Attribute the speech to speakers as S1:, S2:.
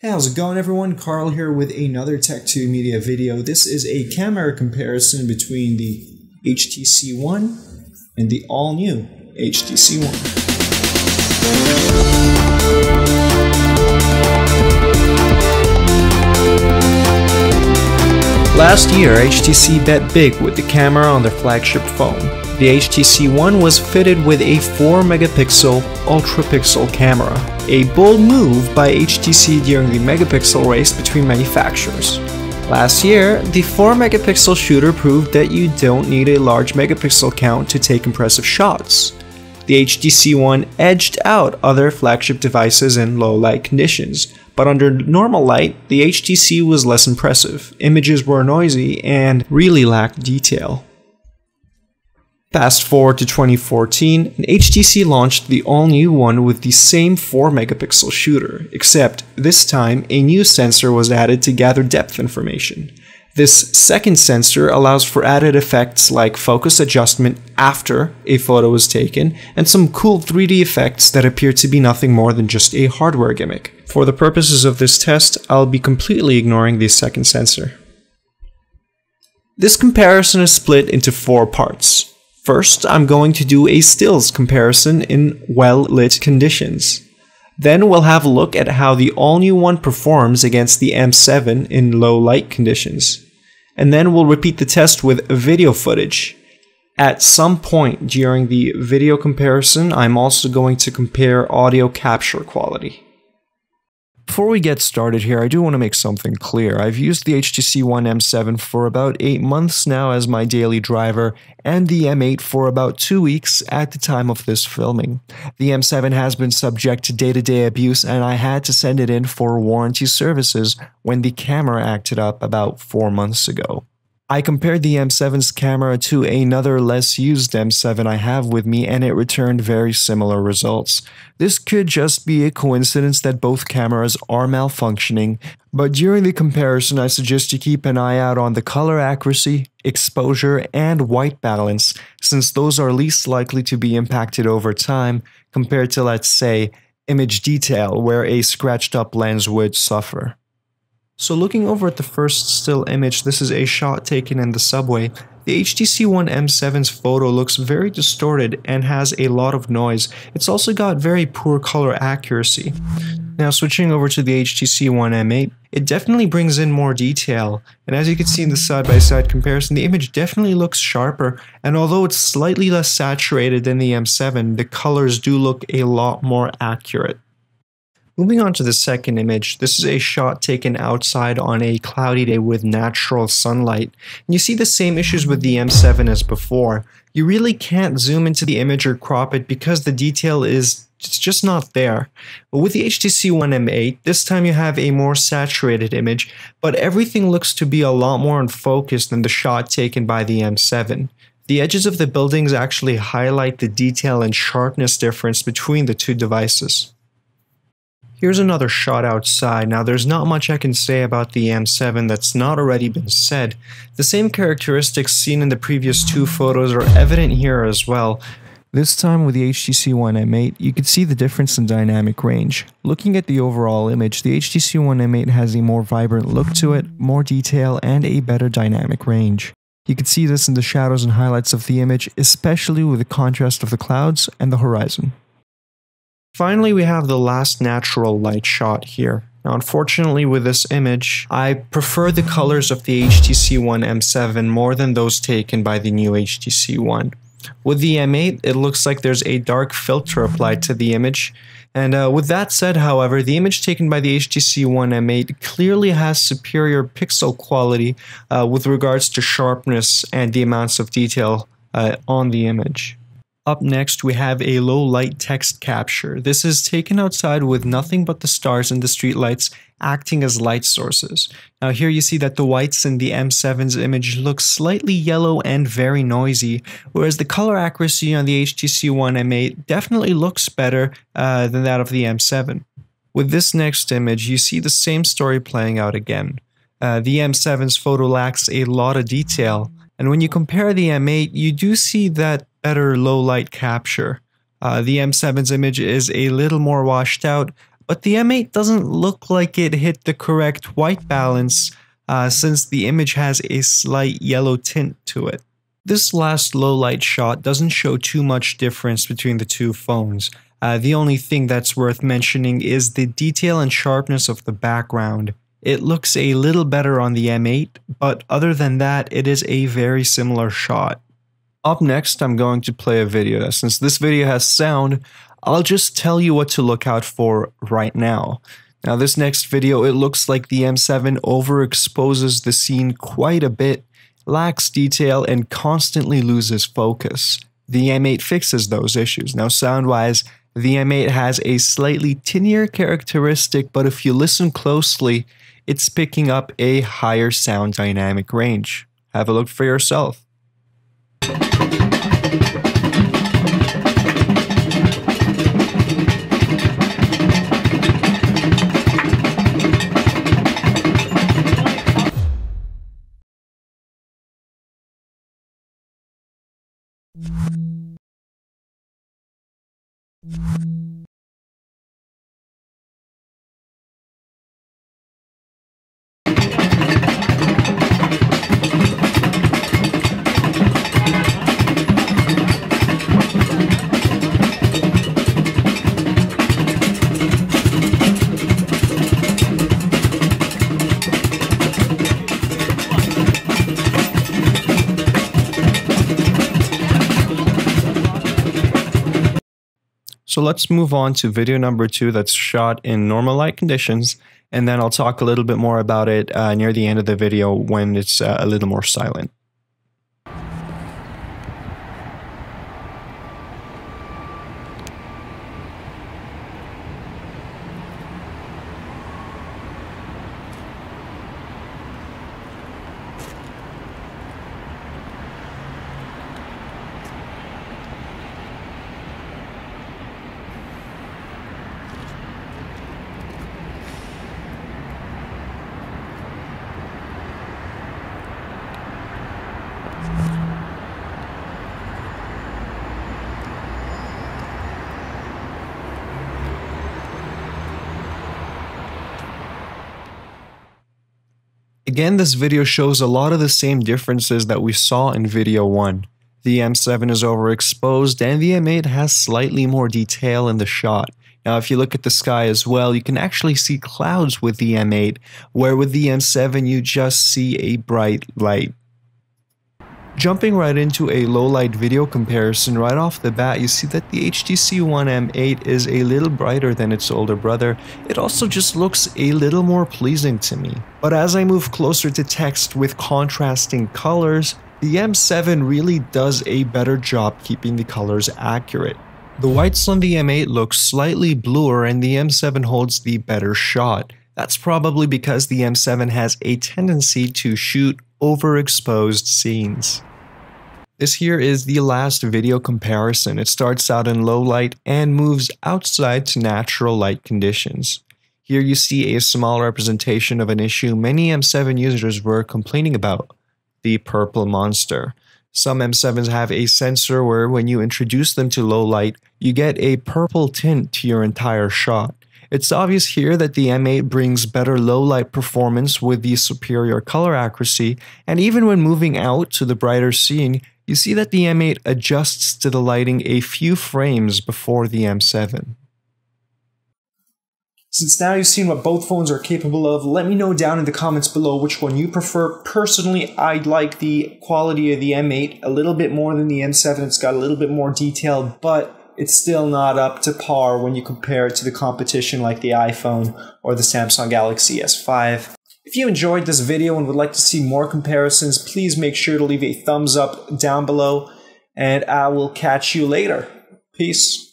S1: Hey, how's it going everyone? Carl here with another TechTubeMedia video. This is a camera comparison between the HTC One and the all-new HTC One. Last year, HTC bet big with the camera on their flagship phone. The HTC One was fitted with a 4-megapixel ultra-pixel camera, a bold move by HTC during the megapixel race between manufacturers. Last year, the 4-megapixel shooter proved that you don't need a large megapixel count to take impressive shots. The HTC One edged out other flagship devices in low light conditions, but under normal light, the HTC was less impressive. Images were noisy and really lacked detail. Fast forward to 2014, and HTC launched the all-new One with the same 4-megapixel shooter, except this time a new sensor was added to gather depth information. This second sensor allows for added effects like focus adjustment after a photo is taken, and some cool 3D effects that appear to be nothing more than just a hardware gimmick. For the purposes of this test, I'll be completely ignoring the second sensor. This comparison is split into 4 parts. First, I'm going to do a stills comparison in well-lit conditions. Then we'll have a look at how the all-new One performs against the M7 in low-light conditions. And then we'll repeat the test with video footage. At some point during the video comparison, I'm also going to compare audio capture quality. Before we get started here, I do want to make something clear. I've used the HTC One M7 for about 8 months now as my daily driver, and the M8 for about 2 weeks at the time of this filming. The M7 has been subject to day-to-day abuse, and I had to send it in for warranty services when the camera acted up about 4 months ago. I compared the M7's camera to another less used M7 I have with me, and it returned very similar results. This could just be a coincidence that both cameras are malfunctioning, but during the comparison I suggest you keep an eye out on the color accuracy, exposure, and white balance, since those are least likely to be impacted over time compared to, let's say, image detail, where a scratched up lens would suffer. So looking over at the first still image, this is a shot taken in the subway. The HTC One M7's photo looks very distorted and has a lot of noise. It's also got very poor color accuracy. Now switching over to the HTC One M8, it definitely brings in more detail. And as you can see in the side-by-side comparison, the image definitely looks sharper. And although it's slightly less saturated than the M7, the colors do look a lot more accurate. Moving on to the second image, this is a shot taken outside on a cloudy day with natural sunlight. And you see the same issues with the M7 as before. You really can't zoom into the image or crop it because the detail is just not there. But with the HTC One M8, this time you have a more saturated image, but everything looks to be a lot more in focus than the shot taken by the M7. The edges of the buildings actually highlight the detail and sharpness difference between the two devices. Here's another shot outside. Now there's not much I can say about the M7 that's not already been said. The same characteristics seen in the previous 2 photos are evident here as well. This time with the HTC One M8, you can see the difference in dynamic range. Looking at the overall image, the HTC One M8 has a more vibrant look to it, more detail, and a better dynamic range. You can see this in the shadows and highlights of the image, especially with the contrast of the clouds and the horizon. Finally, we have the last natural light shot here. Now, unfortunately with this image, I prefer the colors of the HTC One M7 more than those taken by the new HTC One. With the M8, it looks like there's a dark filter applied to the image. And with that said, however, the image taken by the HTC One M8 clearly has superior pixel quality with regards to sharpness and the amounts of detail on the image. Up next, we have a low-light text capture. This is taken outside with nothing but the stars and the streetlights acting as light sources. Now here you see that the whites in the M7's image look slightly yellow and very noisy, whereas the color accuracy on the HTC One M8 definitely looks better than that of the M7. With this next image, you see the same story playing out again. The M7's photo lacks a lot of detail, and when you compare the M8, you do see that better low light capture. The M7's image is a little more washed out, But the M8 doesn't look like it hit the correct white balance since the image has a slight yellow tint to it. This last low light shot doesn't show too much difference between the two phones. The only thing that's worth mentioning is the detail and sharpness of the background. It looks a little better on the M8, but other than that, it is a very similar shot. Up next, I'm going to play a video. Since this video has sound, I'll just tell you what to look out for right now. Now, this next video, it looks like the M7 overexposes the scene quite a bit, lacks detail, and constantly loses focus. The M8 fixes those issues. Now, sound-wise, the M8 has a slightly tinier characteristic, but if you listen closely, it's picking up a higher sound dynamic range. Have a look for yourself. So let's move on to video number 2 that's shot in normal light conditions, and then I'll talk a little bit more about it near the end of the video when it's a little more silent. Again, this video shows a lot of the same differences that we saw in video 1. The M7 is overexposed and the M8 has slightly more detail in the shot. Now, if you look at the sky as well, you can actually see clouds with the M8, where with the M7 you just see a bright light. Jumping right into a low-light video comparison, right off the bat, you see that the HTC One M8 is a little brighter than its older brother. It also just looks a little more pleasing to me. But as I move closer to text with contrasting colors, the M7 really does a better job keeping the colors accurate. The whites on the M8 look slightly bluer and the M7 holds the better shot. That's probably because the M7 has a tendency to shoot overexposed scenes. This here is the last video comparison. It starts out in low light and moves outside to natural light conditions. Here you see a small representation of an issue many M7 users were complaining about, the purple monster. Some M7s have a sensor where when you introduce them to low light, you get a purple tint to your entire shot. It's obvious here that the M8 brings better low light performance with the superior color accuracy, and even when moving out to the brighter scene, you see that the M8 adjusts to the lighting a few frames before the M7. Since now you've seen what both phones are capable of, let me know down in the comments below which one you prefer. Personally, I like the quality of the M8 a little bit more than the M7. It's got a little bit more detail, but it's still not up to par when you compare it to the competition like the iPhone or the Samsung Galaxy S5. If you enjoyed this video and would like to see more comparisons, please make sure to leave a thumbs up down below, and I will catch you later. Peace.